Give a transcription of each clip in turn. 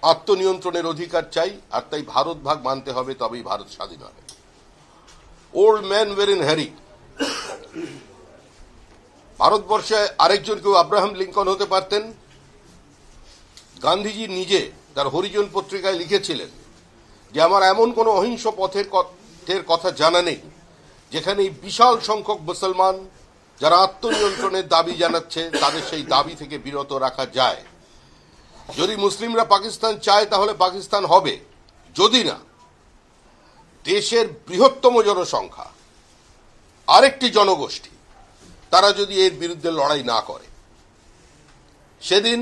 আত্মনিয়ন্ত্রণের অধিকার চাই, আর তাই ভারত ভাগ মানতে হবে, তবেই ভারত স্বাধীন হবে। Old man were in hurry. ভারতবর্ষে আরেকজন কেউ আব্রাহাম লিঙ্কন হতে পারতেন। গান্ধীজি নিজে তার হরিজন পত্রিকায় লিখেছিলেন যে আমার এমন কোন অহিংস পথের কথা জানা নেই যেখানে এই বিশাল সংখ্যক মুসলমান যারা আত্মনিয়ন্ত্রণের দাবি জানাচ্ছে তাদের সেই দাবি থেকে বিরত রাখা যায়। যদি মুসলিমরা পাকিস্তান চায় তাহলে পাকিস্তান হবে, যদি না দেশের বৃহত্তম জনসংখ্যা আরেকটি জনগোষ্ঠী তারা যদি এর বিরুদ্ধে লড়াই না করে। সেদিন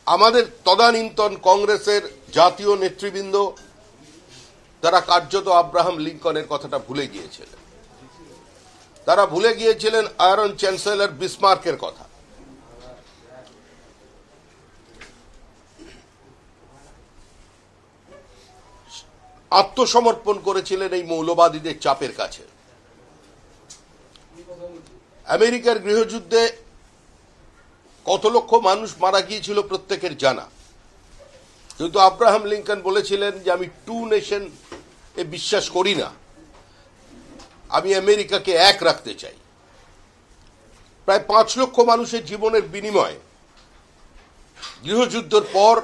আমাদের তদানীন্তন কংগ্রেসের জাতীয় নেতৃবৃন্দ তারা কার্যত আব্রাহাম লিঙ্কনের কথাটা ভুলে গিয়েছিলেন। তারা ভুলে গিয়েছিলেন আয়রন চ্যান্সেলর বিসমার্কের কথা। আত্মসমর্পণ করেছিলেন এই মৌলবাদীদের চাপের কাছে। আমেরিকার গৃহযুদ্ধে কত লক্ষ মানুষ মারা গিয়েছিল প্রত্যেকের জানা, কিন্তু আব্রাহাম লিঙ্কন বলেছিলেন যে আমি টু নেশন এ বিশ্বাস করি না, আমি আমেরিকাকে এক রাখতে চাই। প্রায় 5 লক্ষ মানুষের জীবনের বিনিময়ে গৃহযুদ্ধের পর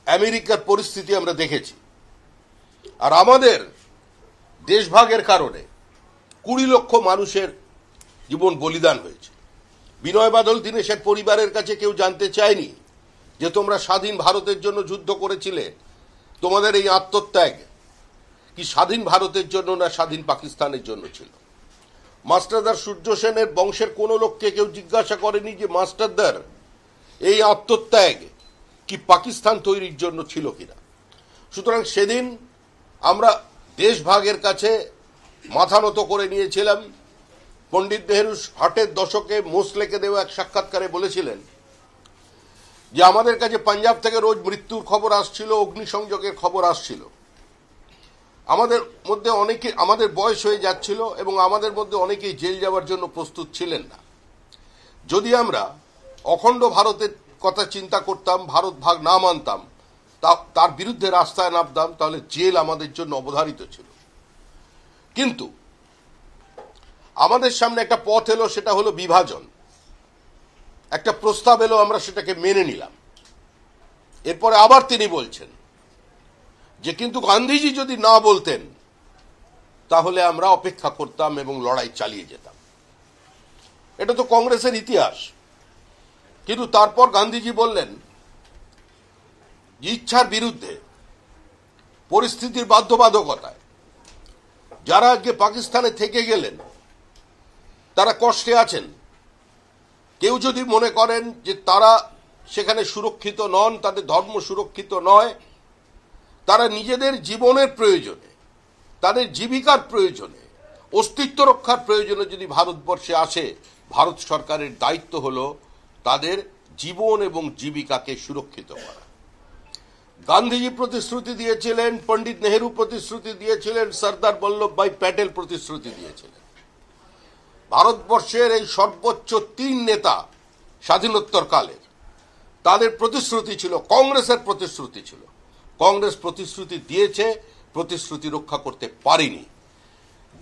আমেরিকার পরিস্থিতি আমরা দেখেছি। আর আমাদের দেশভাগের কারণে 20 লক্ষ মানুষের জীবন বলিদান হয়েছে। বিনয় বাদল দীনেশের পরিবারের কাছে কেউ জানতে চায়নি যে তোমরা স্বাধীন ভারতের জন্য যুদ্ধ করেছিলে, তোমাদের এই আত্মত্যাগ কি স্বাধীন ভারতের জন্য না স্বাধীন পাকিস্তানের জন্য ছিল। মাস্টারদার সূর্য সেনের বংশের কোন লোককে কেউ জিজ্ঞাসা করেনি যে মাস্টারদার এই আত্মত্যাগ কি পাকিস্তান তৈরির জন্য ছিল কিনা। সুতরাং সেদিন আমরা দেশভাগের কাছে মাথা নত করে নিয়েছিলাম। পণ্ডিত নেহেরু 60-এর দশকে মোসলেকে দেওয়া এক সাক্ষাৎকারে বলেছিলেন যে আমাদের কাছে পাঞ্জাব থেকে রোজ মৃত্যুর খবর আসছিল, অগ্নিসংযোগের খবর আসছিল। আমাদের মধ্যে অনেকে, আমাদের বয়স হয়ে যাচ্ছিল এবং আমাদের মধ্যে অনেকেই জেল যাওয়ার জন্য প্রস্তুত ছিলেন না। যদি আমরা অখণ্ড ভারতের কথা চিন্তা করতাম, ভারত ভাগ না মানতাম, তার বিরুদ্ধে রাস্তায় নামতাম, তাহলে জেল আমাদের জন্য অবধারিত ছিল। কিন্তু আমাদের সামনে একটা পথ এলো, সেটা হলো বিভাজন। একটা প্রস্তাব এলো, আমরা সেটাকে মেনে নিলাম। এরপরে আবার তিনি বলছেন যে কিন্তু গান্ধীজি যদি না বলতেন তাহলে আমরা অপেক্ষা করতাম এবং লড়াই চালিয়ে যেতাম। এটা তো কংগ্রেসের ইতিহাস। কিন্তু তারপর গান্ধীজি বললেন ইচ্ছার বিরুদ্ধে, পরিস্থিতির বাধ্যবাধকতায় যারা আজকে পাকিস্তানে থেকে গেলেন তারা কষ্টে আছেন। কেউ যদি মনে করেন যে তারা সেখানে সুরক্ষিত নন, তাদের ধর্ম সুরক্ষিত নয়, তারা নিজেদের জীবনের প্রয়োজনে, তাদের জীবিকার প্রয়োজনে, অস্তিত্ব রক্ষার প্রয়োজনে যদি ভারতবর্ষে আসে, ভারত সরকারের দায়িত্ব হলো তাদের জীবন এবং জীবিকাকে সুরক্ষিত করা। গান্ধীজি প্রতিশ্রুতি দিয়েছিলেন, পণ্ডিত নেহেরু প্রতিশ্রুতি দিয়েছিলেন, সর্দার বল্লভভাই প্যাটেল প্রতিশ্রুতি দিয়েছিলেন। ভারতবর্ষের এই সর্বোচ্চ 3 নেতা স্বাধীনোত্তর কালের, তাদের প্রতিশ্রুতি ছিল, কংগ্রেসের প্রতিশ্রুতি ছিল। কংগ্রেস প্রতিশ্রুতি দিয়েছে, প্রতিশ্রুতি রক্ষা করতে পারেনি।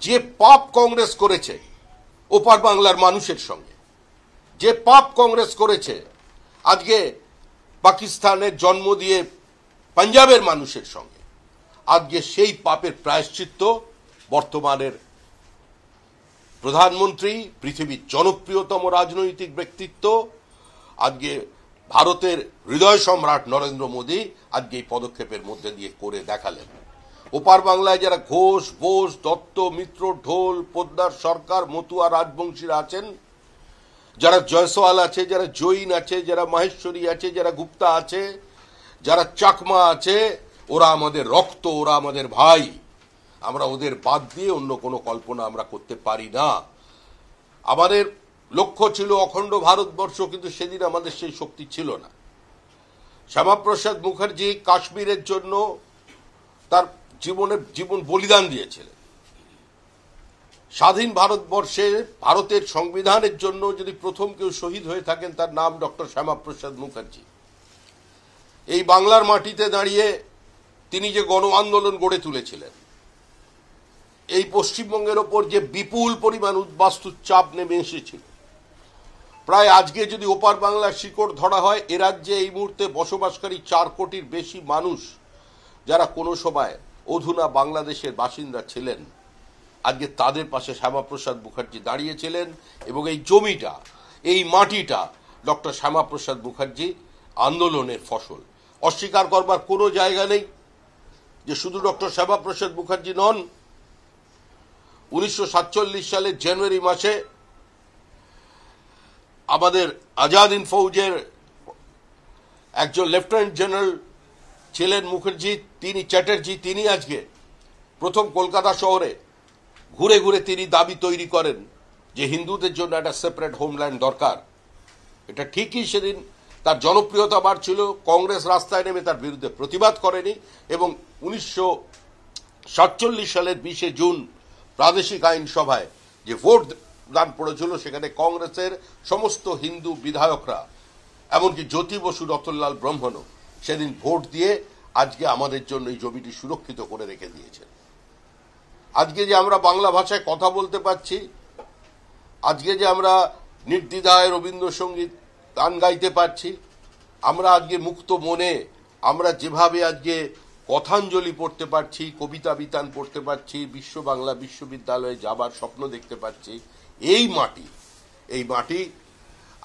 যে পাপ কংগ্রেস করেছে ওপার বাংলার মানুষের সঙ্গে, যে পাপ কংগ্রেস করেছে আজকে পাকিস্তানের জন্ম দিয়ে পাঞ্জাবের মানুষের সঙ্গে, আজকে সেই পাপের প্রায়শ্চিত্ত বর্তমানের প্রধানমন্ত্রী, পৃথিবীর জনপ্রিয়তম রাজনৈতিক ব্যক্তিত্ব, আজকে ভারতের হৃদয় সম্রাট নরেন্দ্র মোদী আজকে এই পদক্ষেপের মধ্যে দিয়ে করে দেখালেন। ওপার বাংলায় যারা ঘোষ, বোস, দত্ত, মিত্র, ঢোল, পোদ্দার সরকার, মতুয়া রাজবংশীরা আছেন, যারা জয়সওয়াল আছে, যারা জৈন আছে, যারা মাহেশ্বরী আছে, যারা গুপ্তা আছে, যারা চাকমা আছে, ওরা আমাদের রক্ত, ওরা আমাদের ভাই। আমরা ওদের বাদ দিয়ে অন্য কোনো কল্পনা আমরা করতে পারি না। আমাদের লক্ষ্য ছিল অখণ্ড ভারতবর্ষ, কিন্তু সেদিন আমাদের সেই শক্তি ছিল না। শ্যামাপ্রসাদ মুখার্জি কাশ্মীরের জন্য তার জীবন বলিদান দিয়েছিলেন। স্বাধীন ভারতবর্ষে ভারতের সংবিধানের জন্য যদি প্রথম কেউ শহীদ হয়ে থাকেন তার নাম ডক্টর শ্যামাপ্রসাদ মুখার্জি। এই বাংলার মাটিতে দাঁড়িয়ে তিনি যে গণ আন্দোলন গড়ে তুলেছিলেন, এই পশ্চিমবঙ্গের ওপর যে বিপুল পরিমাণ উদ্বাস্তুর চাপ নেমে এসেছিল, প্রায় আজকে যদি ওপার বাংলার শিকড় ধরা হয়, এ রাজ্যে এই মুহূর্তে বসবাসকারী 4 কোটির বেশি মানুষ যারা কোনো সময় অধুনা বাংলাদেশের বাসিন্দা ছিলেন, আজকে তাদের পাশে শ্যামাপ্রসাদ মুখার্জি দাঁড়িয়েছিলেন। এবং এই জমিটা, এই মাটিটা ডক্টর শ্যামাপ্রসাদ মুখার্জি আন্দোলনের ফসল। অস্বীকার করবার কোনো জায়গা নেই যে শুধু ডক্টর শ্যামাপ্রসাদ মুখার্জি নন, 1947 সালের জানুয়ারি মাসে আমাদের আজাদ হিন্দ ফৌজের একজন লেফটেন্যান্ট জেনারেল ছিলেন মুখার্জি, তিনি চ্যাটার্জি, তিনি আজকে প্রথম কলকাতা শহরে ঘুরে ঘুরে তিনি দাবি তৈরি করেন যে হিন্দুদের জন্য একটা সেপারেট হোমল্যান্ড দরকার। এটা ঠিকই সেদিন তার জনপ্রিয়তা বাড়ছিল, কংগ্রেস রাস্তায় নেমে তার বিরুদ্ধে প্রতিবাদ করেনি। এবং 1947 সালের 20 জুন প্রাদেশিক আইনসভায় যে ভোট দান পড়েছিল, সেখানে কংগ্রেসের সমস্ত হিন্দু বিধায়করা, এমনকি জ্যোতি বসু, রতনলাল ব্রহ্মণও সেদিন ভোট দিয়ে আজকে আমাদের জন্য এই জমিটি সুরক্ষিত করে রেখে দিয়েছেন। আজকে যে আমরা বাংলা ভাষায় কথা বলতে পারছি, আজকে যে আমরা নির্দ্বিধায় রবীন্দ্রসঙ্গীত গান গাইতে পারছি, আমরা আজকে মুক্ত মনে আমরা যেভাবে আজকে কথাঞ্জলি পড়তে পারছি, কবিতা বিতান পড়তে পারছি, বিশ্ব বাংলা বিশ্ববিদ্যালয়ে যাবার স্বপ্ন দেখতে পাচ্ছি, এই মাটি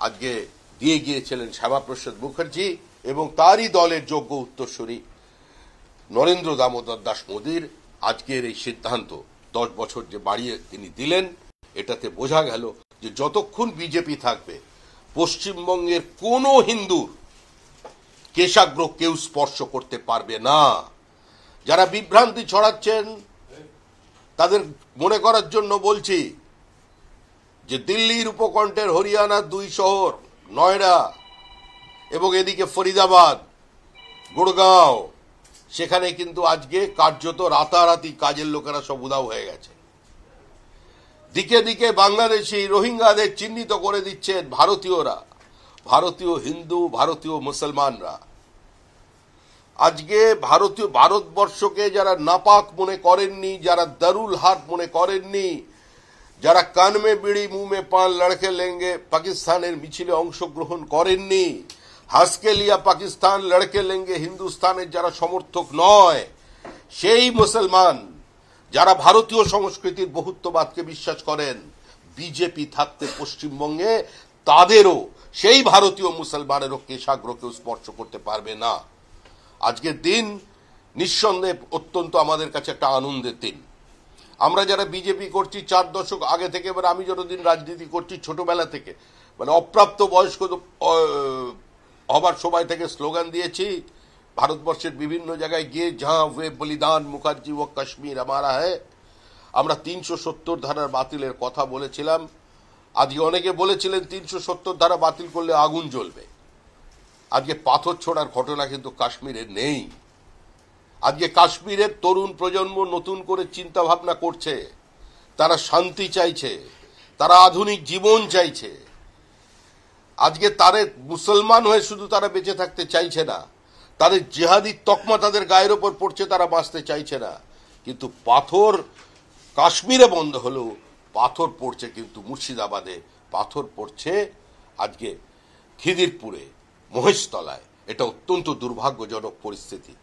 আজকে দিয়ে গিয়েছিলেন শ্যামাপ্রসাদ মুখার্জি এবং তারই দলের যোগ্য উত্তরসূরি নরেন্দ্র দামোদর দাস মোদীর। আজকের এই সিদ্ধান্ত 10 বছর যে বাড়িয়ে তিনি দিলেন, এটাতে বোঝা গেল যে যতক্ষণ বিজেপি থাকবে, পশ্চিমবঙ্গের কোনো হিন্দুর কেশাগ্র কেউ স্পর্শ করতে পারবে না। যারা বিভ্রান্তি ছড়াচ্ছেন তাদের মনে করার জন্য বলছি যে দিল্লির উপকণ্ঠের হরিয়ানার 2 শহর নয়ডা এবং এদিকে ফরিদাবাদ, গুড়গাঁও, সেখানে কিন্তু আজকে কার্যত রাতারাতি কাজের লোকেরা সব উধাও হয়ে গেছে। দিকে দিকে বাংলাদেশি রোহিঙ্গাদের চিহ্নিত করে দিচ্ছেন ভারতীয়রা, ভারতীয় হিন্দু, ভারতীয় মুসলমানরা। আজকে ভারতবর্ষকে যারা নাপাক মনে করেননি, যারা দারুল হাট মনে করেননি, যারা কান মে বিড়ি মুহ মে পান লড়কে লেঙ্গে পাকিস্তানের মিছিলে অংশগ্রহণ করেননি, হাসকে লিয়া পাকিস্তান লড়কে লেঙ্গে হিন্দুস্তানের যারা সমর্থক নয়, সেই মুসলমান যারা ভারতীয় সংস্কৃতির বহুত্ববাদকে বিশ্বাস করেন, বিজেপি থাকতে পশ্চিমবঙ্গে তাদেরও, সেই ভারতীয় মুসলমানেরও কেশাগ্র কেউ স্পর্শ করতে পারবে না। আজকের দিন নিঃসন্দেহে অত্যন্ত আমাদের কাছে একটা আনন্দের দিন। আমরা যারা বিজেপি করছি 4 দশক আগে থেকে, এবার আমি যতদিন রাজনীতি করছি ছোটবেলা থেকে, মানে অপ্রাপ্ত বয়স্ক হবার সময় থেকে স্লোগান দিয়েছি ভারতবর্ষের বিভিন্ন জায়গায় গিয়ে, যাহা হুয়ে বলিদান মুখার্জি ও কাশ্মীর আমারা হ্যায়। আমরা 370 ধারার বাতিলের কথা বলেছিলাম। আজকে অনেকে বলেছিলেন 370 ধারা বাতিল করলে আগুন জ্বলবে। আজকে পাথর ছোড়ার ঘটনা কিন্তু কাশ্মীরে নেই। আজকে কাশ্মীরের তরুণ প্রজন্ম নতুন করে চিন্তা ভাবনা করছে, তারা শান্তি চাইছে, তারা আধুনিক জীবন চাইছে। আজকে তারা মুসলমান হয়ে শুধু তারা বেঁচে থাকতে চাইছে না, তাদের জিহাদি তকমা তাদের গায়ের ওপর পড়ছে, তারা বাঁচতে চাইছে না। কিন্তু পাথর কাশ্মীরে বন্ধ হলেও পাথর পড়ছে কিন্তু মুর্শিদাবাদে, পাথর পড়ছে আজকে খিদিরপুরে, মহেশতলায়। এটা অত্যন্ত দুর্ভাগ্যজনক পরিস্থিতি।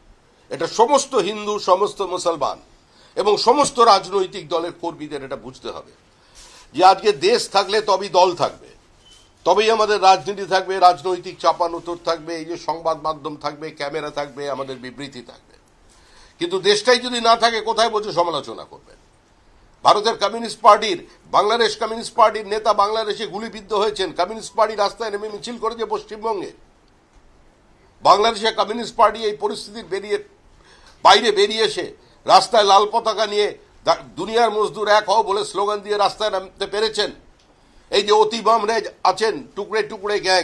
এটা সমস্ত হিন্দু, সমস্ত মুসলমান এবং সমস্ত রাজনৈতিক দলের কর্মীদের এটা বুঝতে হবে যে আজকে দেশ থাকলে তবেই দল থাকবে, তবেই আমাদের রাজনীতি থাকবে, রাজনৈতিক চাপানোতর থাকবে, এই যে সংবাদ মাধ্যম থাকবে, ক্যামেরা থাকবে, আমাদের বিবৃতি থাকবে। কিন্তু দেশটাই যদি না থাকে, কোথায় বসে সমালোচনা করবেন? ভারতের কমিউনিস্ট পার্টির, বাংলাদেশ কমিউনিস্ট পার্টির নেতা বাংলাদেশে গুলিবিদ্ধ হয়েছেন, কমিউনিস্ট পার্টি রাস্তায় নেমে মিছিল করেছে পশ্চিমবঙ্গে। বাংলাদেশের কমিউনিস্ট পার্টি এই পরিস্থিতির বাইরে বেরিয়ে এসে রাস্তায় লাল পতাকা নিয়ে দুনিয়ার মজদুর এক হও বলে স্লোগান দিয়ে রাস্তায় নামতে পেরেছেন। এই যে অতি বামরে আছেন টুকরে টুকরে গ্যাং,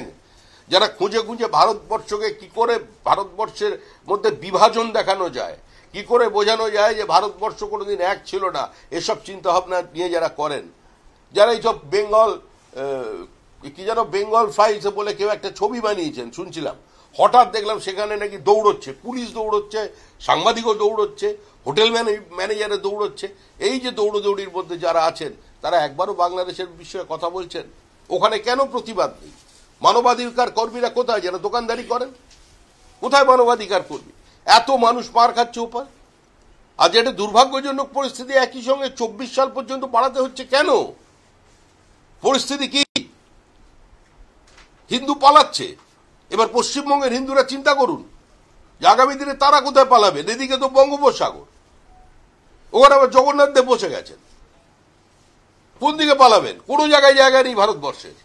যারা খুঁজে খুঁজে ভারতবর্ষকে কি করে ভারতবর্ষের মধ্যে বিভাজন দেখানো যায়, কি করে বোঝানো যায় যে ভারতবর্ষ কোনোদিন এক ছিল না, এসব চিন্তা ভাবনা নিয়ে যারা করেন, যারা এইসব বেঙ্গল কি যেন বেঙ্গল ফাইলস বলে কেউ একটা ছবি বানিয়েছেন শুনছিলাম, হঠাৎ দেখলাম সেখানে নাকি দৌড়চ্ছে, পুলিশ দৌড়চ্ছে, সাংবাদিকও দৌড়চ্ছে, হোটেল ম্যানেজারে দৌড়চ্ছে। এই যে দৌড়দৌড়ির মধ্যে যারা আছেন তারা একবারও বাংলাদেশের বিষয়ে কথা বলছেন? ওখানে কেন প্রতিবাদ নেই? মানবাধিকার কর্মীরা কোথায়, যারা দোকানদারি করেন? কোথায় মানবাধিকার কর্মী? এত মানুষ মার খাচ্ছে ওপার। আজ এটা দুর্ভাগ্যজনক পরিস্থিতি একই সঙ্গে 24 সাল পর্যন্ত বাড়াতে হচ্ছে কেন? পরিস্থিতি কি? হিন্দু পালাচ্ছে। এবার পশ্চিমবঙ্গের হিন্দুরা চিন্তা করুন যে আগামী দিনে তারা কোথায় পালাবেন। এদিকে তো বঙ্গোপসাগর, ওখানে আবার জগন্নাথ দেব বসে গেছেন। কোন দিকে পালাবেন? কোনো জায়গায় নেই ভারতবর্ষের।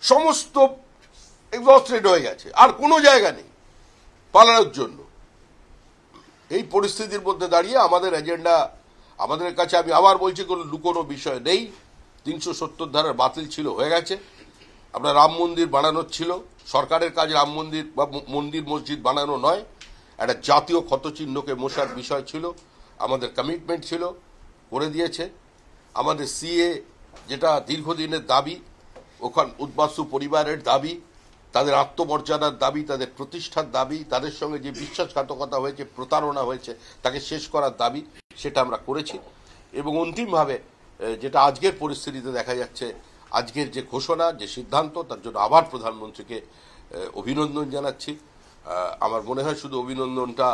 সমস্ত এক্সস্টেড হয়ে গেছে, আর কোনো জায়গা নেই পালানোর জন্য। এই পরিস্থিতির মধ্যে দাঁড়িয়ে আমাদের এজেন্ডা, আমাদের কাছে আমি আবার বলছি, কোনো লুকোনো বিষয় নেই। 370 ধারার বাতিল ছিল, হয়ে গেছে। আমরা রাম মন্দির বানানোর ছিল, সরকারের কাজ রাম মন্দির বা মন্দির মসজিদ বানানো নয়, একটা জাতীয় ক্ষতচিহ্নকে মোছার বিষয় ছিল, আমাদের কমিটমেন্ট ছিল, করে দিয়েছে। আমাদের সিএ যেটা দীর্ঘদিনের দাবি, ওখান উদ্বাস্তু পরিবারের দাবি, তাদের আত্মমর্যাদার দাবি, তাদের প্রতিষ্ঠার দাবি, তাদের সঙ্গে যে বিশ্বাসঘাতকতা হয়েছে, প্রতারণা হয়েছে, তাকে শেষ করার দাবি, সেটা আমরা করেছি। এবং অন্তিমভাবে যেটা আজকের পরিস্থিতিতে দেখা যাচ্ছে, আজকের যে ঘোষণা, যে সিদ্ধান্ত, তার জন্য আবার প্রধানমন্ত্রীকে অভিনন্দন জানাচ্ছি। আমার মনে হয় শুধু অভিনন্দনটা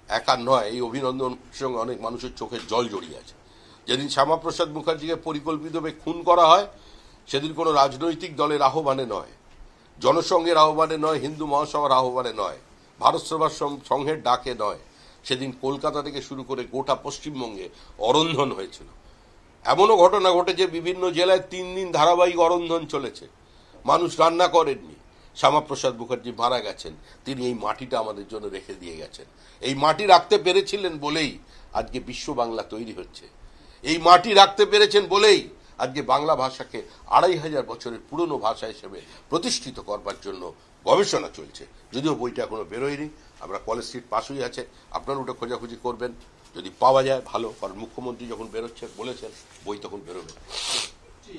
একা নয়, এই অভিনন্দনের সঙ্গে অনেক মানুষের চোখের জল জড়িয়ে আছে। যেদিন শ্যামাপ্রসাদ মুখার্জিকে পরিকল্পিতভাবে খুন করা হয়, সেদিন কোনো রাজনৈতিক দলের আহ্বানে নয়, জনসংঘের আহ্বানে নয়, হিন্দু মহাসভার আহ্বানে নয়, ভারত সভা সংঘের ডাকে নয়, সেদিন কলকাতা থেকে শুরু করে গোটা পশ্চিমবঙ্গে অরন্ধন হয়েছিল। এমনও ঘটনা ঘটেছে, বিভিন্ন জেলায় 3 দিন ধারাবাহিক অরন্ধন চলেছে, মানুষ রান্না করেননি। শ্যামাপ্রসাদ মুখার্জি মারা গেছেন, তিনি এই মাটিটা আমাদের জন্য রেখে দিয়ে গেছেন। এই মাটি রাখতে পেরেছিলেন বলেই আজকে বিশ্ব বাংলা তৈরি হচ্ছে। এই মাটি রাখতে পেরেছেন বলেই আজকে বাংলা ভাষাকে 2500 বছরের পুরনো ভাষা হিসেবে প্রতিষ্ঠিত করবার জন্য গবেষণা চলছে। যদিও বইটা এখনো বেরোয়নি, আমরা কলেজ স্ট্রিট পাশেই আছে, আপনারা ওটা খোঁজাখুঁজি করবেন, যদি পাওয়া যায় ভালো, কারণ মুখ্যমন্ত্রী যখন বেরোচ্ছেন বলেছেন বই তখন বেরোবে।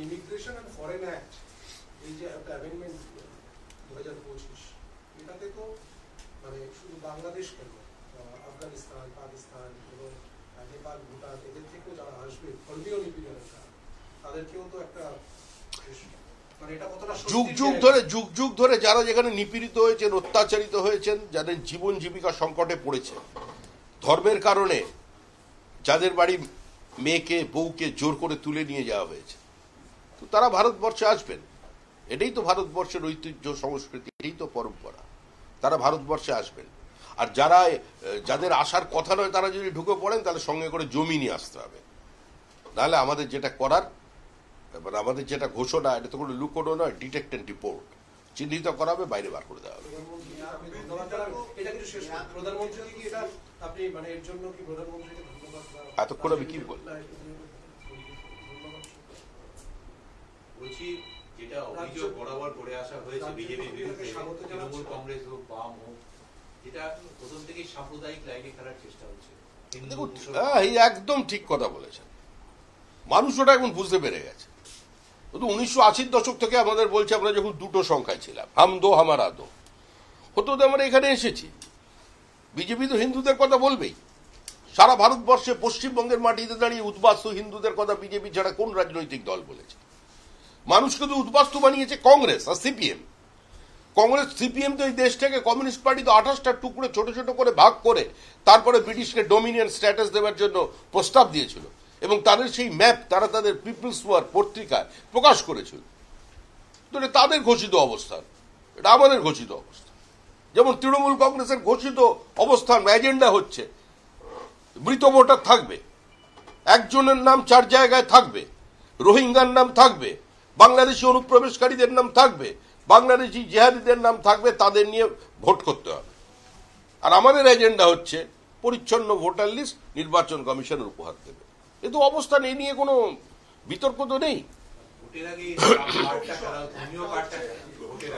ইমিগ্রেশন এন্ড ফরেন অ্যাক্ট, এই যে একটা অ্যামেন্ডমেন্ট 2025, এটাতে তো মানে শুধু বাংলাদেশ কেন, আফগানিস্তান, পাকিস্তান এবং নেপাল, ভুটান, এদের থেকেও যারা আসবে ধর্মীয় নিপীড়নের কারণে, তাদেরকেও তো একটা মানে এটা কতটা যুগ যুগ ধরে যারা যেখানে নিপীড়িত হয়েছেন, অত্যাচারিত হয়েছেন, যাদের জীবন জীবিকা সংকটে পড়েছে, ধর্মের কারণে যাদের বাড়ি মেয়েকে বউকে জোর করে তুলে নিয়ে যাওয়া হয়েছে, তো তারা ভারতবর্ষে আসবেন। এটাই তো ভারতবর্ষের ঐতিহ্য, সংস্কৃতি, এটাই তো পরম্পরা। তারা ভারতবর্ষে আসবেন। আর যাদের আসার কথা নয়, তারা যদি ঢুকে পড়েন, তাহলে সঙ্গে করে জমি নিয়ে আসতে হবে। নাহলে আমাদের যেটা করার, আমাদের যেটা ঘোষণা, এটা তো কোনো লুকোনো নয়, ডিটেক্ট অ্যান্ড ডিপোর্ট, চিহ্নিত করা হবে, বাইরে বার করে দেওয়া হবে। এতক্ষণ আমি কি বল বলছি, যেটা অভিযোগ বরাবর করে আসা হয়েছে বিজেপির বিরুদ্ধে, তৃণমূল কংগ্রেস হোক, বাম হোক, এটা প্রথম থেকেই সাম্প্রদায়িক লাইনে খেলার চেষ্টা হচ্ছে। দেখুন, এই একদম ঠিক কথা বলেছেন। মানুষ ওটা এখন বুঝতে পেরে গেছে। 1980-র দশক থেকে আমাদের বলছে, আমরা যখন দুটো সংখ্যায় ছিলাম, হাম দো হামারা দো, হতো আমরা এখানে এসেছি। বিজেপি তো হিন্দুদের কথা বলবেই। সারা ভারতবর্ষে পশ্চিমবঙ্গের মাটিতে দাঁড়িয়ে উদ্বাস্তু হিন্দুদের কথা বিজেপি ছাড়া কোন রাজনৈতিক দল বলেছে? মানুষকে তো উদ্বাস্তু বানিয়েছে কংগ্রেস আর সিপিএম। কংগ্রেস সিপিএম তো এই দেশটাকে, কমিউনিস্ট পার্টি তো 28টা টুকরো ছোট ছোট করে ভাগ করে তারপরে ব্রিটিশকে ডোমিনিয়ন স্ট্যাটাস দেওয়ার জন্য প্রস্তাব দিয়েছিল, এবং তাদের সেই ম্যাপ তারা তাদের পিপলস ওয়ার পত্রিকায় প্রকাশ করেছিল। তো এটা তাদের ঘোষিত অবস্থান, এটা আমাদের ঘোষিত অবস্থান। যেমন তৃণমূল কংগ্রেসের ঘোষিত অবস্থান, এজেন্ডা হচ্ছে মৃত ভোটার থাকবে, একজনের নাম 4 জায়গায় থাকবে, রোহিঙ্গার নাম থাকবে, বাংলাদেশি অনুপ্রবেশকারীদের নাম থাকবে, বাংলাদেশি জিহাদিদের নাম থাকবে, তাদের নিয়ে ভোট করতে হবে। আর আমাদের এজেন্ডা হচ্ছে পরিচ্ছন্ন ভোটার লিস্ট নির্বাচন কমিশনের উপহার দেবে। এ তো অবস্থান, এই নিয়ে কোনো বিতর্ক তো নেই।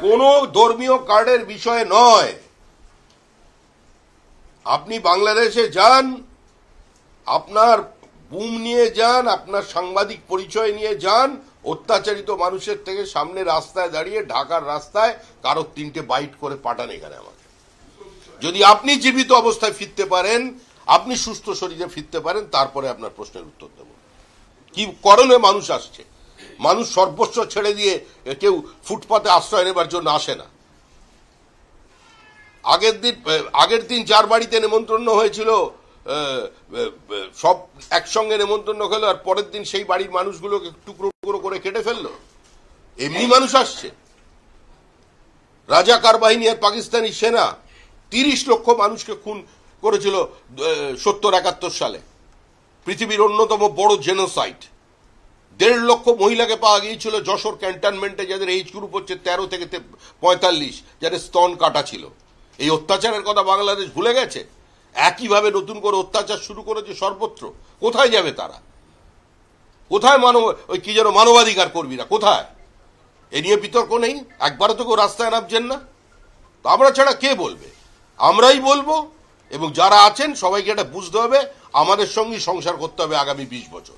কোন ধর্মীয় কার্ডের বিষয় নয়। আপনি বাংলাদেশে যান, আপনার বুম নিয়ে যান, আপনার সাংবাদিক পরিচয় নিয়ে যান, অত্যাচারিত মানুষের থেকে সামনে রাস্তায় দাঁড়িয়ে ঢাকার রাস্তায় কারো 3টে বাইট করে পাঠান এখানে আমাকে। যদি আপনি জীবিত অবস্থায় ফিরতে পারেন, আপনি সুস্থ শরীরে ফিরতে পারেন, তারপরে আপনার প্রশ্নের উত্তর দেব। কি করণে মানুষ আসছে? মানুষ সর্বস্ব ছেড়ে দিয়ে কেউ ফুটপাতে আশ্রয় নেবার জন্য আসে না। আগের দিন যার বাড়িতে নেমন্ত্রণ হয়েছিল সব একসঙ্গে নেমন্ত্রণ হলো, আর পরের দিন সেই বাড়ির মানুষগুলোকে টুকরো টুকরো করে কেটে ফেললো। এমনি মানুষ আসছে। রাজাকার বাহিনী আর পাকিস্তানি সেনা 30 লক্ষ মানুষকে খুন করেছিল 70-71 সালে। পৃথিবীর অন্যতম বড় জেনোসাইড। 1.5 লক্ষ মহিলাকে পাওয়া গিয়েছিল যশোর ক্যান্টনমেন্টে, যাদের এইজ গ্রুপ হচ্ছে 13 থেকে 45, যাদের স্তন কাটা ছিল। এই অত্যাচারের কথা বাংলাদেশ ভুলে গেছে? একইভাবে নতুন করে অত্যাচার শুরু করেছে সর্বত্র। কোথায় যাবে তারা? কোথায় ওই কি যেন মানবাধিকার কর্মীরা কোথায়? এ নিয়ে বিতর্ক নেই? একবারও তো কেউ রাস্তায় নামছেন না। তো আমরা ছাড়া কে বলবে? আমরাই বলবো। এবং যারা আছেন সবাইকে এটা বুঝতে হবে, আমাদের সঙ্গে সংসার করতে হবে আগামী 20 বছর।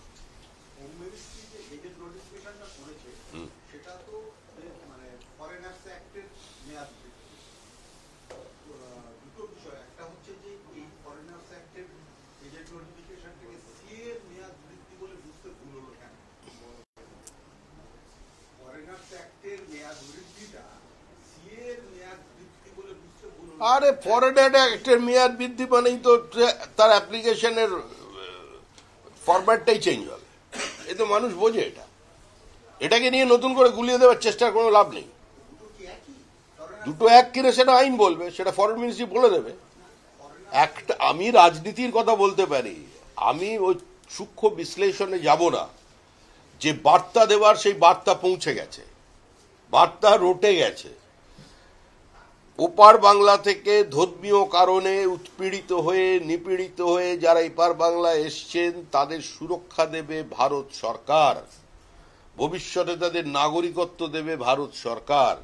আরে ফরেন অ্যাক্টের মেয়াদ বৃদ্ধি মানেই তো তার অ্যাপ্লিকেশনের ফরম্যাটটাই চেঞ্জ হবে। এ তো মানুষ বোঝে। এটাকে নিয়ে নতুন করে গুলিয়ে দেওয়ার চেষ্টার কোনো লাভ নেই। দুটো এক কিনে সেটা আইন বলবে, সেটা ফরেন মিনিস্ট্রি বলে দেবে। একটা আমি রাজনীতির কথা বলতে পারি, আমি ওই সূক্ষ্ম বিশ্লেষণে যাব না। যে বার্তা দেওয়ার সেই বার্তা পৌঁছে গেছে, বার্তা রটে গেছে। ওপার বাংলা থেকে ধর্মীয় কারণে উৎপীড়িত হয়ে নিপীড়িত হয়ে যারা এপার বাংলা এসছেন তাদের সুরক্ষা দেবে ভারত সরকার। ভবিষ্যতে তাদের নাগরিকত্ব দেবে ভারত সরকার।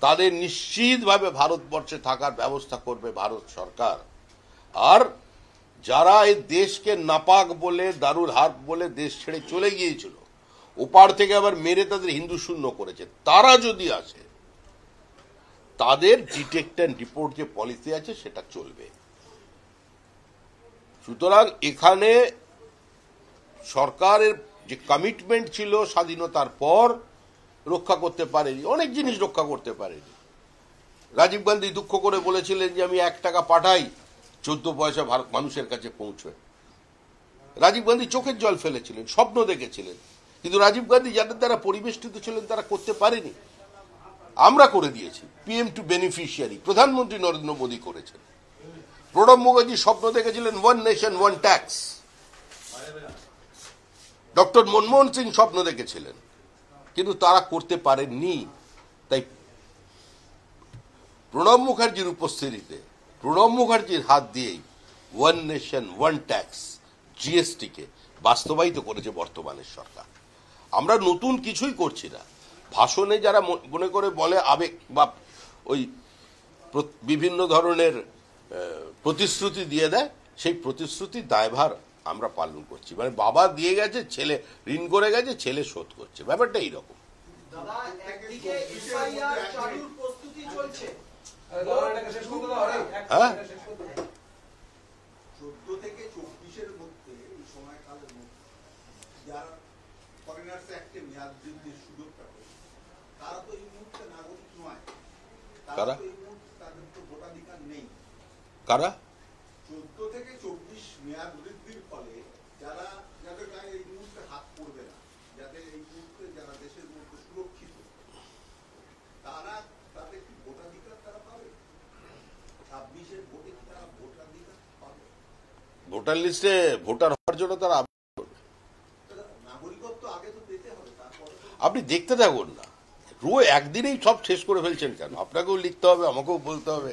তাদের নিশ্চিতভাবে ভারতবর্ষে থাকার ব্যবস্থা করবে ভারত সরকার। আর যারা এই দেশকে নাপাক বলে, দারুল হার্ব বলে দেশ ছেড়ে চলে গিয়েছিল, ওপার থেকে আবার মেরে তাদের হিন্দু শূন্য করেছে, তারা যদি আসে তাদের ডিটেক্ট অ্যান্ড রিপোর্ট যে পলিসি আছে সেটা চলবে। সুতরাং এখানে সরকারের যে কমিটমেন্ট ছিল স্বাধীনতার পর রক্ষা করতে পারেনি, অনেক জিনিস রক্ষা করতে পারেনি। রাজীব গান্ধী দুঃখ করে বলেছিলেন যে আমি 1 টাকা পাঠাই 14 পয়সা মানুষের কাছে পৌঁছয়। রাজীব গান্ধী চোখের জল ফেলেছিলেন, স্বপ্ন দেখেছিলেন, কিন্তু রাজীব গান্ধী যাদের দ্বারা পরিবেষ্টিত ছিলেন তারা করতে পারেনি। আমরা করে দিয়েছি। PM টু বেনিফিশিয়ারি প্রধানমন্ত্রী নরেন্দ্র মোদী করেছেন। প্রণব মুখার্জি স্বপ্ন দেখেছিলেন 1 nation 1 tax. Doctor Manmohan Singh স্বপ্ন দেখেছিলেন, কিন্তু তারা করতে পারেননি। তাই প্রণব মুখার্জির উপস্থিতিতে, প্রণব মুখার্জির হাত দিয়েই 1 নেশন 1 ট্যাক্স GST কে বাস্তবায়িত করেছে বর্তমানের সরকার। আমরা নতুন কিছুই করছি না। ভাষণে যারা মনে করে বলে আবেগ বা ওই বিভিন্ন ধরনের প্রতিশ্রুতি দিয়ে দেয়, সেই প্রতিশ্রুতির দায়ভার আমরা পালন করছি। মানে বাবা দিয়ে গেছে, ছেলে ঋণ করে গেছে, ছেলে শোধ করছে, ব্যাপারটা এইরকম। হ্যাঁ, 14 থেকে 24-এর মধ্যে এই সময়কালের মধ্যে যারা ফরেনার্স অ্যাক্টে মেয়াদ বৃদ্ধির সুযোগ পাবে তারা তো এই মুহূর্তে নাগরিক নয়। তারা এই মুহূর্তে তাদের তো ভোটাধিকার নেই। কারা? 14 থেকে 24 মেয়াদ বৃদ্ধির ফলে যারা যাদের গায়ে এই মুহূর্তে হাত পড়বে না, যাদের এই মুহূর্তে যারা দেশের মধ্যে সুরক্ষিত, তারা তাদের কি ভোটাধিকার তারা পাবে? 26-এর ভোটে কি তারা ভোটাধিকার পাবে? ভোটার লিস্টে ভোটার হওয়ার জন্য তারা নাগরিকত্ব আগে তো পেতে হবে, তারপরে আপনি দেখতে থাকুন না। একদিনেই সব শেষ করে ফেলছেন কেন? আপনাকেও লিখতে হবে, আমাকেও বলতে হবে।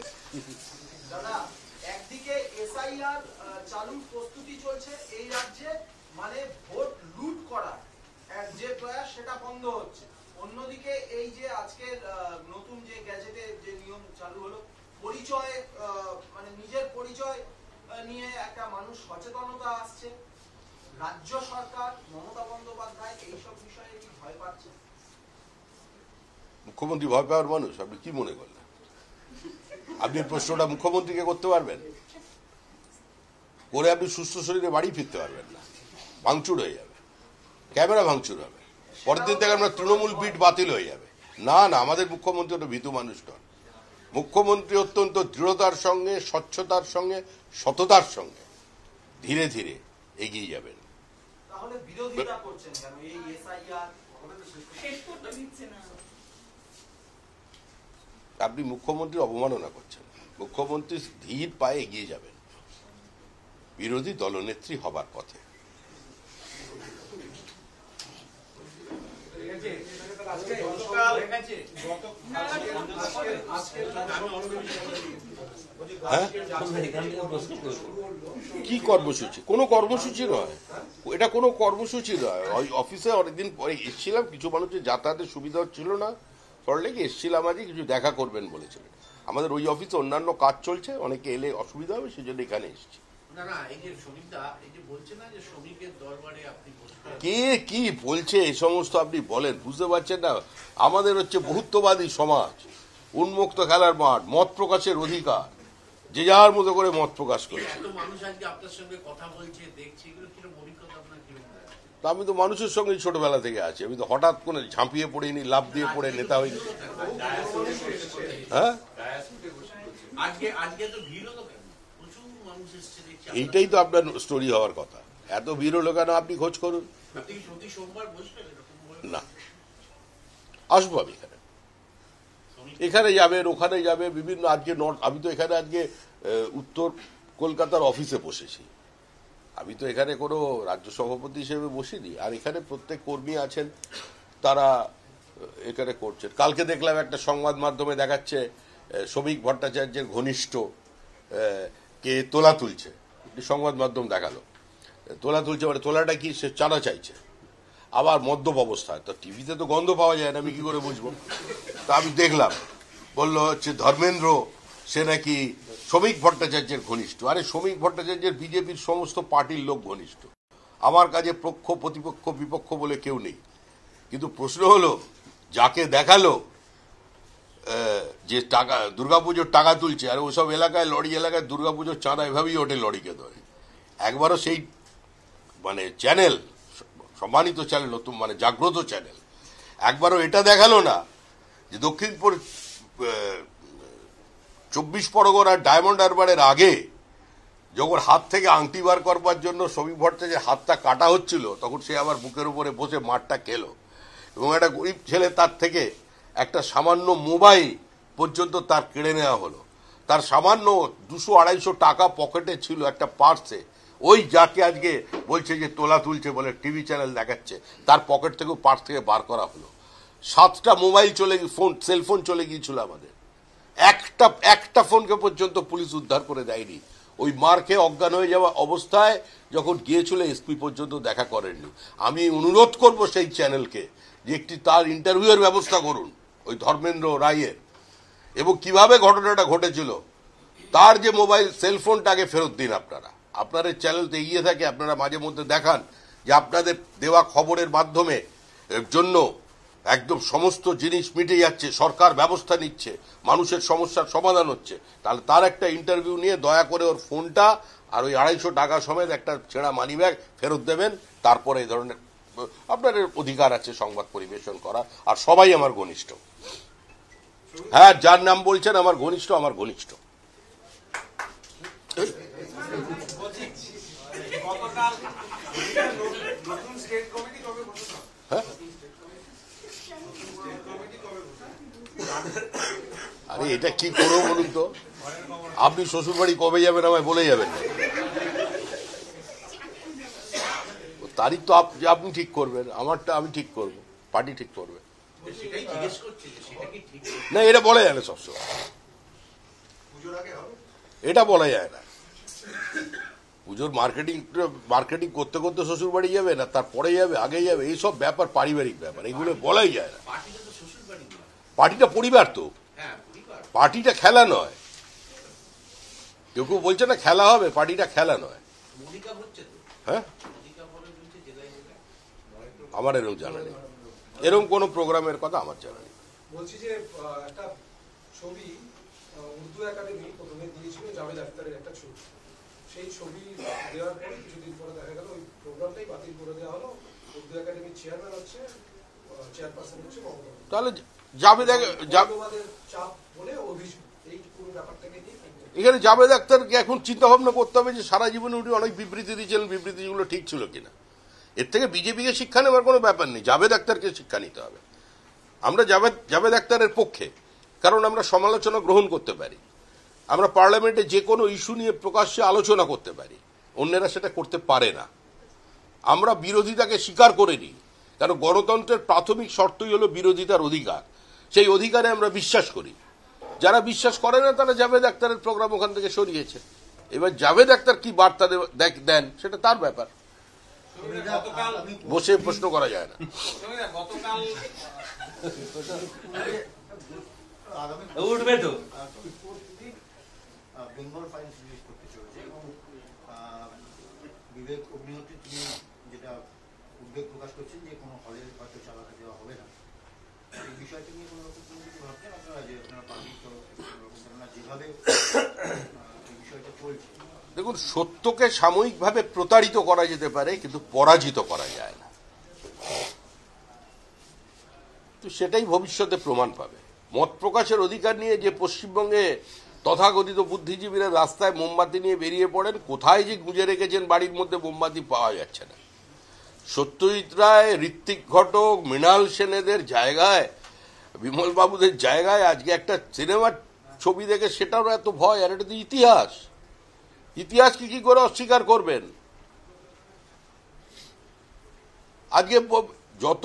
দাদা, একদিকে এসআইআর চালুর প্রস্তুতি চলছে এই রাজ্যে, মানে ভোট লুট করার যে প্রয়াস সেটা বন্ধ হচ্ছে। অন্যদিকে এই যে আজকের নতুন যে গ্যাজেটে যে নিয়ম চালু হলো, পরিচয় মানে নিজের পরিচয় নিয়ে একটা মানুষ সচেতনতা আসছে। রাজ্য সরকার মমতা বন্দ্যোপাধ্যায় এইসব বিষয়ে কি ভয় পাচ্ছে? মুখ্যমন্ত্রী ভয় পাওয়ার মানুষ? আপনি কি মনে করলেন? আপনি এই প্রশ্নটা মুখ্যমন্ত্রীকে করতে পারবেন? করে আপনি সুস্থ শরীরে বাড়ি ফিরতে পারবেন না, ভাঙচুর হয়ে যাবে, ক্যামেরা ভাঙচুর হবে, পরের দিন থেকে আমরা তৃণমূল বিট বাতিল হয়ে যাবে। না না, আমাদের মুখ্যমন্ত্রী একটা ভীতু মানুষ নন। মুখ্যমন্ত্রী অত্যন্ত দৃঢ়তার সঙ্গে, স্বচ্ছতার সঙ্গে, সততার সঙ্গে ধীরে ধীরে এগিয়ে যাবেন। তাহলে বিরোধিতা করছেন কেন এই এসআইআর? শেষ করতে দিচ্ছে না। আপনি মুখ্যমন্ত্রীর অবমাননা করছেন। মুখ্যমন্ত্রী ধীর পায়ে এগিয়ে যাবেন বিরোধী দলনেত্রী হবার পথে। হ্যাঁ, কি কর্মসূচি? কোনো কর্মসূচি নয় এটা, কোনো কর্মসূচি নয়। ওই অফিসে অনেকদিন পরে এসেছিলাম, কিছু মানুষের যাতায়াতের সুবিধা হচ্ছিল না, সরলেগে এসেছিলাম আজকে, কিছু দেখা করবেন বলেছিলেন। আমাদের ওই অফিসে অন্যান্য কাজ চলছে, অনেকে এলে অসুবিধা হবে, সেই জন্য এখানে এসেছি। কে কি বলছে এই সমস্ত আপনি বলেন, বুঝতে পারছেন না? আমাদের হচ্ছে বহুত্ববাদী সমাজ, উন্মুক্ত খেলার মাঠ, মত প্রকাশের অধিকার, যে যার মতো করে মত প্রকাশ করেছে। আমি তো মানুষের সঙ্গে ছোটবেলা থেকে আছি, আমি তো হঠাৎ করে ঝাঁপিয়ে পড়িনি, লাফ দিয়ে পড়ে নেতা হইনি। হ্যাঁ, এইটাই তো আপনার স্টোরি হওয়ার কথা। এত ভিড় হলো কেন আপনি খোঁজ করুন না। আসবো আমি এখানে, এখানে যাবেন, ওখানে যাবে, বিভিন্ন আজকে আমি তো এখানে আজকে উত্তর কলকাতার অফিসে বসেছি। আমি তো এখানে কোনো রাজ্য সভাপতি হিসেবে বসিনি, আর এখানে প্রত্যেক কর্মী আছেন, তারা এখানে করছেন। কালকে দেখলাম একটা সংবাদ মাধ্যমে দেখাচ্ছে শ্রমিক ভট্টাচার্যের ঘনিষ্ঠ কে তোলা তুলছে, সংবাদ মাধ্যম দেখালো। তোলা তুলছে মানে তোলাটা কি? সে চাঁদা চাইছে, আবার মদ্যপ অবস্থায়। তো টিভিতে তো গন্ধ পাওয়া যায় না, আমি কি করে বুঝবো? তা আমি দেখলাম, বললো হচ্ছে ধর্মেন্দ্র সে নাকি শ্রমিক ভট্টাচার্যের ঘনিষ্ঠ। আরে শ্রমিক ভট্টাচার্যের বিজেপির সমস্ত পার্টির লোক ঘনিষ্ঠ, আমার কাছে পক্ষ প্রতিপক্ষ বিপক্ষ বলে কেউ নেই। কিন্তু প্রশ্ন হলো, যাকে দেখালো যে টাকা দুর্গাপুজোর টাকা তুলছে, আর ওসব এলাকায়, লরি এলাকায় দুর্গাপুজোর চাঁদা এভাবেই ওঠে লরিকে ধরে। একবারও সেই মানে চ্যানেল, সম্মানিত চ্যানেল, নতুন মানে জাগ্রত চ্যানেল, একবারও এটা দেখালো না যে দক্ষিণপুর 24 পরগনার ডায়মন্ড হারবারের আগে যখন হাত থেকে আংটি বার করবার জন্য শ্রমিক ভট্টাচার্যের হাতটা কাটা হচ্ছিল, তখন সে আবার বুকের উপরে বসে মারটা খেলো, এবং একটা গরিব ছেলে তার থেকে একটা সামান্য মোবাইল পর্যন্ত তার কেড়ে নেওয়া হলো। তার সামান্য 200-250 টাকা পকেটে ছিল একটা পার্সে, ওই যাকে আজকে বলছে যে তোলা তুলছে বলে টিভি চ্যানেল দেখাচ্ছে, তার পকেট থেকেও পার্স থেকে বার করা হলো। 7টা মোবাইল চলে, ফোন, সেলফোন চলে গিয়েছিল আমাদের, একটা ফোনকে পর্যন্ত পুলিশ উদ্ধার করে দেয়নি। ওই মার খেয়ে অজ্ঞান হয়ে যাওয়া অবস্থায় যখন গিয়েছিল, এসপি পর্যন্ত দেখা করেননি। আমি অনুরোধ করব সেই চ্যানেলকে যে একটি তার ইন্টারভিউয়ের ব্যবস্থা করুন ওই ধর্মেন্দ্র রায়ের, এবং কিভাবে ঘটনাটা ঘটেছিল, তার যে মোবাইল সেলফোনটাকে ফেরত দিন। আপনার এই চ্যানেল তো এগিয়ে থাকে, আপনারা মাঝে মধ্যে দেখান যে আপনাদের দেওয়া খবরের মাধ্যমে জন্য একদম সমস্ত জিনিস মিটে যাচ্ছে, সরকার ব্যবস্থা নিচ্ছে, মানুষের সমস্যার সমাধান হচ্ছে। তাহলে তার একটা ইন্টারভিউ নিয়ে দয়া করে ওর ফোনটা আর ওই 250 টাকা সমেত একটা ছেঁড়া মানি ব্যাগ ফেরত দেবেন। তারপরে এই ধরনের আপনাদের অধিকার আছে সংবাদ পরিবেশন করা, আর সবাই আমার ঘনিষ্ঠ। হ্যাঁ, যার নাম বলছেন আমার ঘনিষ্ঠ, আমার ঘনিষ্ঠ। হ্যাঁ, আরে এটা কি করবো বলুন তো? আপনি শ্বশুরবাড়ি কবে যাবেন আমায় বলে যাবেন না, তারিখ তো আপনি ঠিক করবেন, আমারটা আমি ঠিক করবো, পার্টি ঠিক করবে না। এটা বলা যায় না সবসময়, এটা বলা যায় না। পুজোর মার্কেটিং করতে করতে শ্বশুর বাড়ি যাবে না, তারপরে যাবে, আগে যাবে, এইসব ব্যাপার পারিবারিক ব্যাপার, এগুলো বলাই যায় না। পার্টিটা পরিবার তো, পার্টিটা খেলা নয়। কেউ কেউ বলছে না খেলা হবে, পার্টিটা খেলা নয়। হ্যাঁ, আমার এরকম জানা নেই, এরকম কোনো প্রোগ্রামের কথা আমার জানা নেই। বলছি যে একটা ছবি উর্দু একাডেমি প্রথমে দিয়েছিল জাভেদ আখতারের একটা ছবি, সেই ছবি দেওয়ার পরে কিছুদিন পরে দেখা গেল ওই প্রোগ্রামটাই বাতিল করে দেওয়া হলো। উর্দু একাডেমির চেয়ারম্যান হচ্ছে চেয়ারপারসন হচ্ছে মমতা, তাহলে জাভেদ মৌলবাদের চাপ বলে অভিযোগ। এই পুরো ব্যাপারটাকে নিয়ে এখানে জাভেদ আখতারকে এখন চিন্তা ভাবনা করতে হবে যে সারা জীবনে উনি অনেক বিবৃতি দিয়েছিলেন, বিবৃতিগুলো ঠিক ছিল কিনা। এর থেকে বিজেপিকে শিক্ষা নেওয়ার কোনো ব্যাপার নেই, জাভেদ আখতারকে শিক্ষা নিতে হবে। আমরা জাভেদ আখতারের পক্ষে, কারণ আমরা সমালোচনা গ্রহণ করতে পারি, আমরা পার্লামেন্টে যে কোনো ইস্যু নিয়ে প্রকাশ্যে আলোচনা করতে পারি, অন্যেরা সেটা করতে পারে না। আমরা বিরোধিতাকে স্বীকার করে নিই, কারণ গণতন্ত্রের প্রাথমিক শর্তই হলো বিরোধিতার অধিকার, সেই অধিকারে আমরা বিশ্বাস করি। যারা বিশ্বাস করে না তারা জাভেদ আখতারের প্রোগ্রাম ওখান থেকে সরিয়েছে। এবার জাভেদ আখতার কি বার্তা দেন সেটা তার ব্যাপার, বসে প্রশ্ন করা যায় না। উঠবে তো বেঙ্গল ফাইলস রিলিজ করতে চলেছে এবং বিবেক অগ্নিহোত্রী তিনি যেটা উদ্বেগ প্রকাশ করছেন যে কোনো হলে হয়তো চালাতে দেওয়া হবে না। এই বিষয়টি নিয়ে কোনো রকম কোনো কিছু ভাবছেন আপনারা, যে আপনারা পাবলিক তরফ থেকে কোনো রকম, কেননা যেভাবে এই বিষয়টা চলছে? দেখুন, সত্যকে সাময়িকভাবে প্রতারিত করা যেতে পারে, কিন্তু পরাজিত করা যায় না। তো সেটাই ভবিষ্যতে প্রমাণ পাবে। মত প্রকাশের অধিকার নিয়ে যে পশ্চিমবঙ্গে তথাকথিত বুদ্ধিজীবীরা রাস্তায় মোমবাতি নিয়ে বেরিয়ে পড়েন, কোথায় যে গুঁজে রেখেছেন বাড়ির মধ্যে মোমবাতি পাওয়া যাচ্ছে না। সত্যজিৎ রায়, ঋত্বিক ঘটক, মৃণাল সেনেদের জায়গায়, বিমল বাবুদের জায়গায় আজকে একটা সিনেমার ছবি দেখে সেটারও এত ভয়। আর এটা তো ইতিহাস, ইতিহাসকে কি করে অস্বীকার করবেন? আজকে যত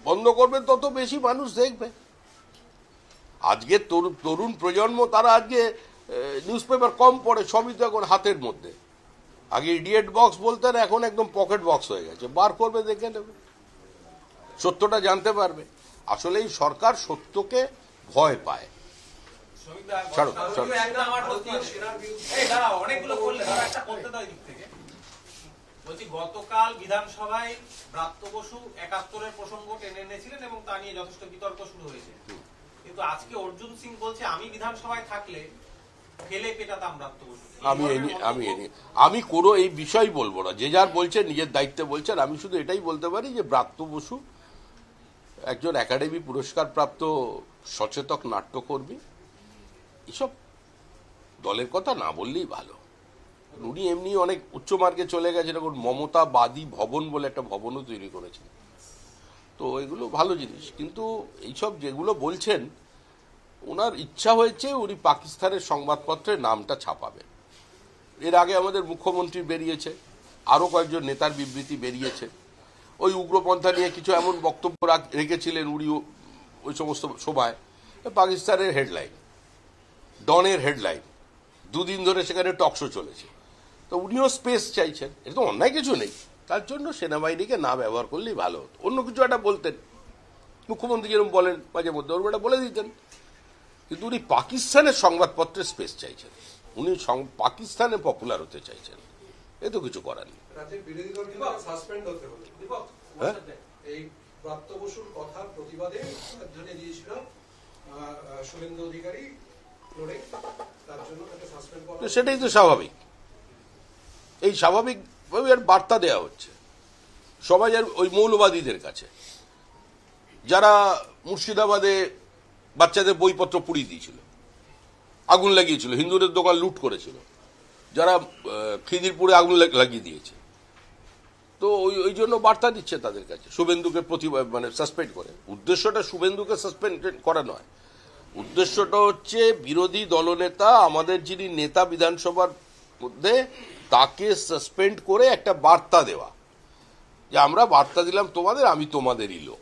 বন্ধ করবেন তত বেশি মানুষ দেখবে। আজকে তরুণ প্রজন্ম তারা আজকে নিউজ পেপার কম পড়ে, সবই তো এখন হাতের মধ্যে। আগে ইডিয়েট বক্স বলতেন, এখন একদম পকেট বক্স হয়ে গেছে, বার করবে, দেখে নেবে, সত্যটা জানতে পারবে। আসলে এই সরকার সত্যকে ভয় পায়। বলছি, গতকাল বিধানসভায় ব্রাত্য বসু 71-এর প্রসঙ্গ টেনে এনেছিলেন এবং তা নিয়ে যথেষ্ট বিতর্ক শুরু হয়েছে, কিন্তু আজকে অর্জুন সিং বলছে আমি বিধানসভায় থাকলে ফেলে পেটাতাম ব্রাত্য বসু। আমি কোনো এই বিষয় বলবো না, যে যার বলছেন নিজের দায়িত্বে বলছেন। আমি শুধু এটাই বলতে পারি যে ব্রাত্য বসু একজন একাডেমি পুরস্কার প্রাপ্ত সচেতক নাট্যকর্মী। এসব দলের কথা না বললেই ভালো। উনি এমনি অনেক উচ্চমার্গে চলে গেছেন, এখন মমতাবাদী ভবন বলে একটা ভবনও তৈরি করেছেন। তো এগুলো ভালো জিনিস, কিন্তু এইসব যেগুলো বলছেন, ওনার ইচ্ছা হয়েছে উনি পাকিস্তানের সংবাদপত্রে নামটা ছাপাবেন। এর আগে আমাদের মুখ্যমন্ত্রী বেরিয়েছে, আরও কয়েকজন নেতার বিবৃতি বেরিয়েছে। ওই উগ্রপন্থা নিয়ে কিছু এমন বক্তব্য রেখেছিলেন উনি ওই সমস্ত সময়। পাকিস্তানের হেডলাইন, ডনের হেডলাইন, দুদিন ধরে সেখানে টকশো চলেছে। তো উনিও স্পেস চাইছেন, এটা তো অন্যায় কিছু নেই। তার জন্য সেনাবাহিনীকে না ব্যবহার করলেই ভালো হতো। অন্য কিছু একটা বলতেন, মুখ্যমন্ত্রী যেরকম বলেন মাঝে মধ্যে, ওর একটা বলে দিতেন। কিন্তু উনি পাকিস্তানের সংবাদপত্রে স্পেস চাইছেন, উনি পাকিস্তানে পপুলার হতে চাইছেন, এ তো কিছু করার নেই। রাজ্যের বিরোধী দলকে সাসপেন্ড হতে হলো। এই ব্রাত্য বসুর কথার প্রতিবাদে রাজধানী দিয়েছিল শুভেন্দু অধিকারী, তার জন্য তাকে সাসপেন্ড করা। সেটাই তো স্বাভাবিক। এই স্বাভাবিকভাবে বার্তা দেওয়া হচ্ছে সমাজের ওই মৌলবাদীদের কাছে, যারা মুর্শিদাবাদে বাচ্চাদের বইপত্র পুড়িয়ে দিয়েছিল, আগুন লাগিয়েছিল, হিন্দুদের দোকান লুট করেছিল, যারা খিদিরপুরে আগুন লাগিয়ে দিয়েছে। তো ওই জন্য বার্তা দিচ্ছে তাদের কাছে, শুভেন্দুকে সাসপেন্ড করে। উদ্দেশ্যটা শুভেন্দুকে সাসপেন্ড করা নয়, উদ্দেশ্যটা হচ্ছে বিরোধী দলনেতা, আমাদের যিনি নেতা বিধানসভার মধ্যে, তাকে সাসপেন্ড করে একটা বার্তা দেওয়া যে আমরা বার্তা দিলাম তোমাদের, আমি তোমাদেরই লোক,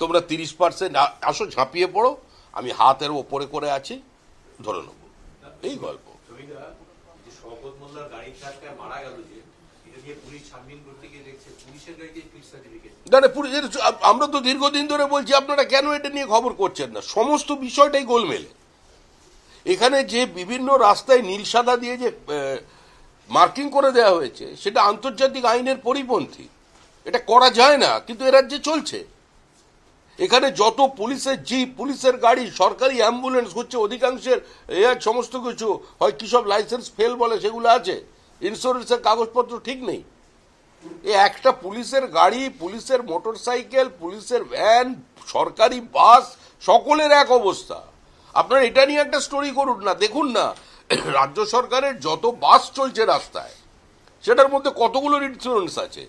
তোমরা 30% আসো, ঝাঁপিয়ে পড়ো, আমি হাতের ওপরে করে আছি, ধরে নেব। এই গল্প। শওকত মোল্লার গাড়ির ধাক্কায় মারা গেল, যে এটা দিয়ে পুলিশ ছানবিন করতে গিয়ে দেখছে পুলিশের গাড়িতে স্পিড সার্টিফিকেট। আমরা তো দীর্ঘদিন ধরে বলছি, আপনারা কেন এটা নিয়ে খবর করছেন না? সমস্ত বিষয়টাই গোলমেলে। এখানে যে বিভিন্ন রাস্তায় নীল সাদা দিয়ে যে মার্কিং করে দেওয়া হয়েছে, সেটা আন্তর্জাতিক আইনের পরিপন্থী। এটা করা যায় না, কিন্তু এ রাজ্যে চলছে। এখানে যত পুলিশের জিপ, পুলিশের গাড়ি, সরকারি অ্যাম্বুলেন্স হচ্ছে, অধিকাংশের এর সমস্ত কিছু হয় কি সব লাইসেন্স ফেল বলে সেগুলো আছে, ইন্স্যুরেন্সের কাগজপত্র ঠিক নেই। এ একটা পুলিশের গাড়ি, পুলিশের মোটর সাইকেল, পুলিশের ভ্যান, সরকারি বাস, সকলের এক অবস্থা। আপনারা এটা নিয়ে একটা স্টোরি করুন না, দেখুন না রাজ্য সরকারের যত বাস চলছে রাস্তায় সেটার মধ্যে কতগুলো ইন্স্যুরেন্স আছে।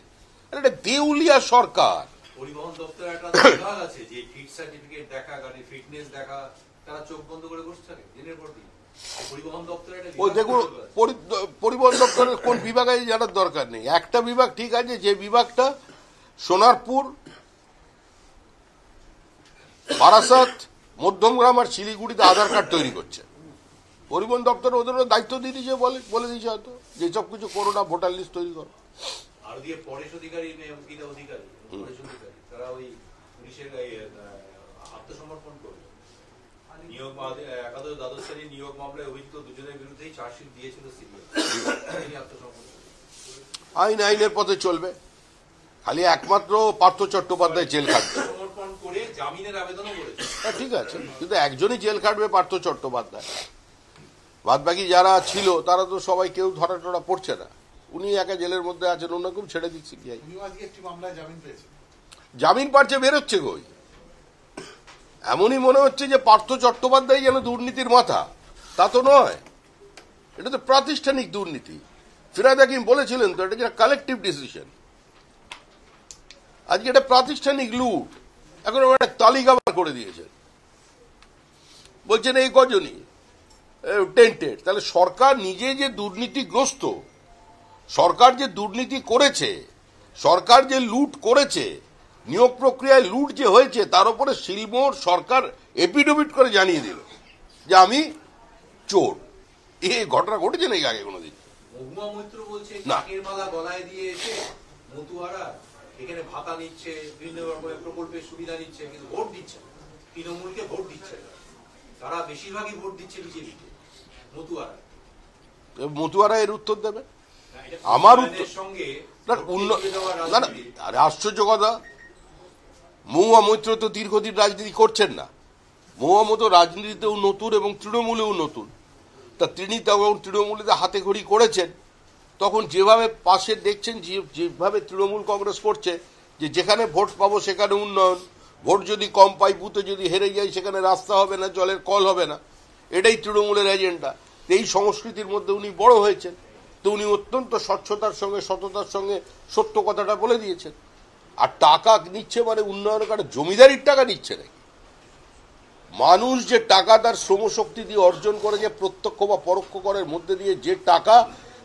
এটা দেউলিয়া সরকার। পরিবহন দপ্তরে একটা বিভাগ আছে যে ফিট সার্টিফিকেট দেখা, গাড়ির ফিটনেস দেখা, তারা চোখ বন্ধ করে বসে থাকে দিনের পর দিন। পরিবহন দপ্তরে একটা ওই দেখুন, পরিবহন দপ্তরের কোন বিভাগে জানার দরকার নেই। একটা বিভাগ ঠিক আছে, যে বিভাগটা সোনারপুর, বারাসাত, মধ্যমগ্রাম আর শিলিগুড়িতে আধার কার্ড তৈরি করছে, পরিবহন দপ্তর ওদের দায়িত্ব দিয়ে দিয়েছে, বলে দিয়েছে হয়তো যে সব কিছু করো না, ভোটার লিস্ট তৈরি করো। আর দিয়ে পরেশ অধিকারী, গীতা অধিকারী, পরেশ অধিকারী, তারা ওই পুলিশের আত্মসমর্পণ করবে। নিয়োগ একাদশ দ্বাদশ শ্রেণীর নিয়োগ মামলায় অভিযুক্ত দুজনের বিরুদ্ধেই চার্জশিট দিয়েছিল সিবিআই। আত্মসমর্পণ আইনের পথে চলবে, খালি একমাত্র পার্থ চট্টোপাধ্যায় জেল খাটবে। সমর্পণ করে জামিনের আবেদনও করেছে। ঠিক আছে, কিন্তু একজনই জেল খাটবে, পার্থ চট্টোপাধ্যায়। বাদ বাকি যারা ছিল তারা তো সবাই কেউ ধরা টরা পড়ছে না। উনি একা জেলের মধ্যে আছেন, অন্যরকম ছেড়ে দিচ্ছে কি জামিন পাচ্ছে, বেরোচ্ছে কই। এমনই মনে হচ্ছে যে পার্থ চট্টোপাধ্যায় যেন দুর্নীতির মাথা, তা তো নয়। এটা তো প্রাতিষ্ঠানিক দুর্নীতি। ফিরহাদ হাকিম বলেছিলেন তো, এটা একটা কালেকটিভ ডিসিশন। আজকে এটা প্রাতিষ্ঠানিক লুট, এখন একটা তালিকা বার করে দিয়েছেন, বলছেন এই কজনই টেন্টেড। তাহলে সরকার নিজে যে দুর্নীতিগ্রস্ত, সরকার যে দুর্নীতি করেছে, সরকার যে লুট করেছে, নিয়োগ প্রক্রিয়ায় লুট যে হয়েছে, তার উপরে শিলমোহর সরকার এপিডেভিট করে জানিয়ে দিল যে আমি চোর। এই ঘটনা ঘটেছে নাকি আগে কোনোদিন? মহুয়া মৈত্র বলছে না। চাকের মালা গলায় দিয়ে এসে মতুয়ারা এখানে ভাতা নিচ্ছে, বিভিন্ন রকমের প্রকল্পের সুবিধা নিচ্ছে, কিন্তু ভোট দিচ্ছে না। তৃণমূলকে ভোট দিচ্ছে না, তারা বেশিরভাগই ভোট দিচ্ছে বিজেপিকে। মতুয়ারা মতুয়ারা এর উত্তর দেবে। এটা আমার উত্তর সঙ্গে না, না না, আরে আশ্চর্য কথা, মহুয়া মৈত্র তো দীর্ঘদিন রাজনীতি করছেন না। মহুয়া মতো রাজনীতিতেও নতুন এবং তৃণমূলেও নতুন। তা তিনি তখন তৃণমূলীতে হাতে খড়ি করেছেন, তখন যেভাবে পাশে দেখছেন, যেভাবে তৃণমূল কংগ্রেস করছে, যে যেখানে ভোট পাবো সেখানে উন্নয়ন, ভোট যদি কম পাই, বুথে যদি হেরে যাই সেখানে রাস্তা হবে না, জলের কল হবে না, এটাই তৃণমূলের এজেন্ডা। এই সংস্কৃতির মধ্যে উনি বড় হয়েছেন, তো উনি অত্যন্ত স্বচ্ছতার সঙ্গে, সততার সঙ্গে সত্য কথাটা বলে দিয়েছেন। আর টাকা নিচ্ছে মানে উন্নয়নের কারণে জমিদারির টাকা নিচ্ছে নাকি? মানুষ যে টাকা তার শ্রমশক্তি দিয়ে অর্জন করে, যে প্রত্যক্ষ বা পরোক্ষ করের মধ্যে দিয়ে যে টাকা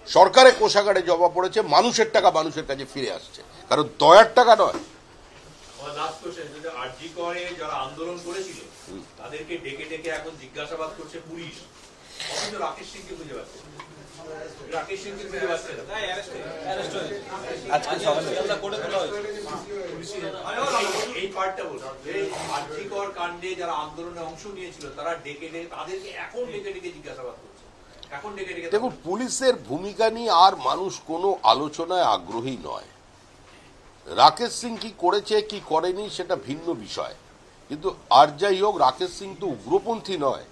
সরকারের কোষাগারে জমা পড়েছে, মানুষের টাকা মানুষের কাছে ফিরে আসছে, কারণ দয়ার টাকা নয়। যারা আন্দোলন করেছিল তাদেরকে ডেকে ডেকে এখন জিজ্ঞাসাবাদ করছে পুলিশ, অথচ রাকেশ সিংকে খুঁজে পাচ্ছে না। রাকেশ সিংকে খুঁজে পাচ্ছে না। এই পার্টটা বলছি, আরজিকর কাণ্ডে যারা আন্দোলনে অংশ নিয়েছিল তারা ডেকে ডেকে তাদেরকে এখন ডেকে ডেকে জিজ্ঞাসাবাদ করছে। এখন ডেকে ডেকে দেখুন, পুলিশের ভূমিকা নিয়ে আর মানুষ কোনো আলোচনায় আগ্রহী নয়। রাকেশ সিং কি করেছে কি করেনি সেটা ভিন্ন বিষয়, কিন্তু আর যাই হোক, রাকেশ সিং তো উগ্রপন্থী নয়।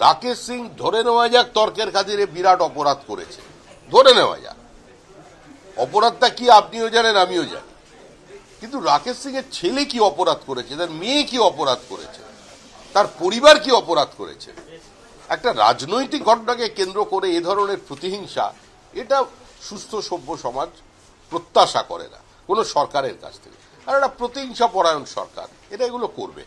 রাকেশ সিং ধরে নেওয়া যাক তর্কের খাতিরে বিরাট অপরাধ করেছে, ধরে নেওয়া যাক, অপরাধটা কি আপনিও জানেন আমিও জানি, কিন্তু রাকেশ সিং এর ছেলে কি অপরাধ করেছে, তার মেয়ে কি অপরাধ করেছে, তার পরিবার কি অপরাধ করেছে? একটা রাজনৈতিক ঘটনাকে কেন্দ্র করে এ ধরনের প্রতিহিংসা, এটা সুস্থ সভ্য সমাজ প্রত্যাশা করে না কোনো সরকারের কাছ থেকে। আর একটা প্রতিহিংসা পরায়ণ সরকার এটা এগুলো করবে।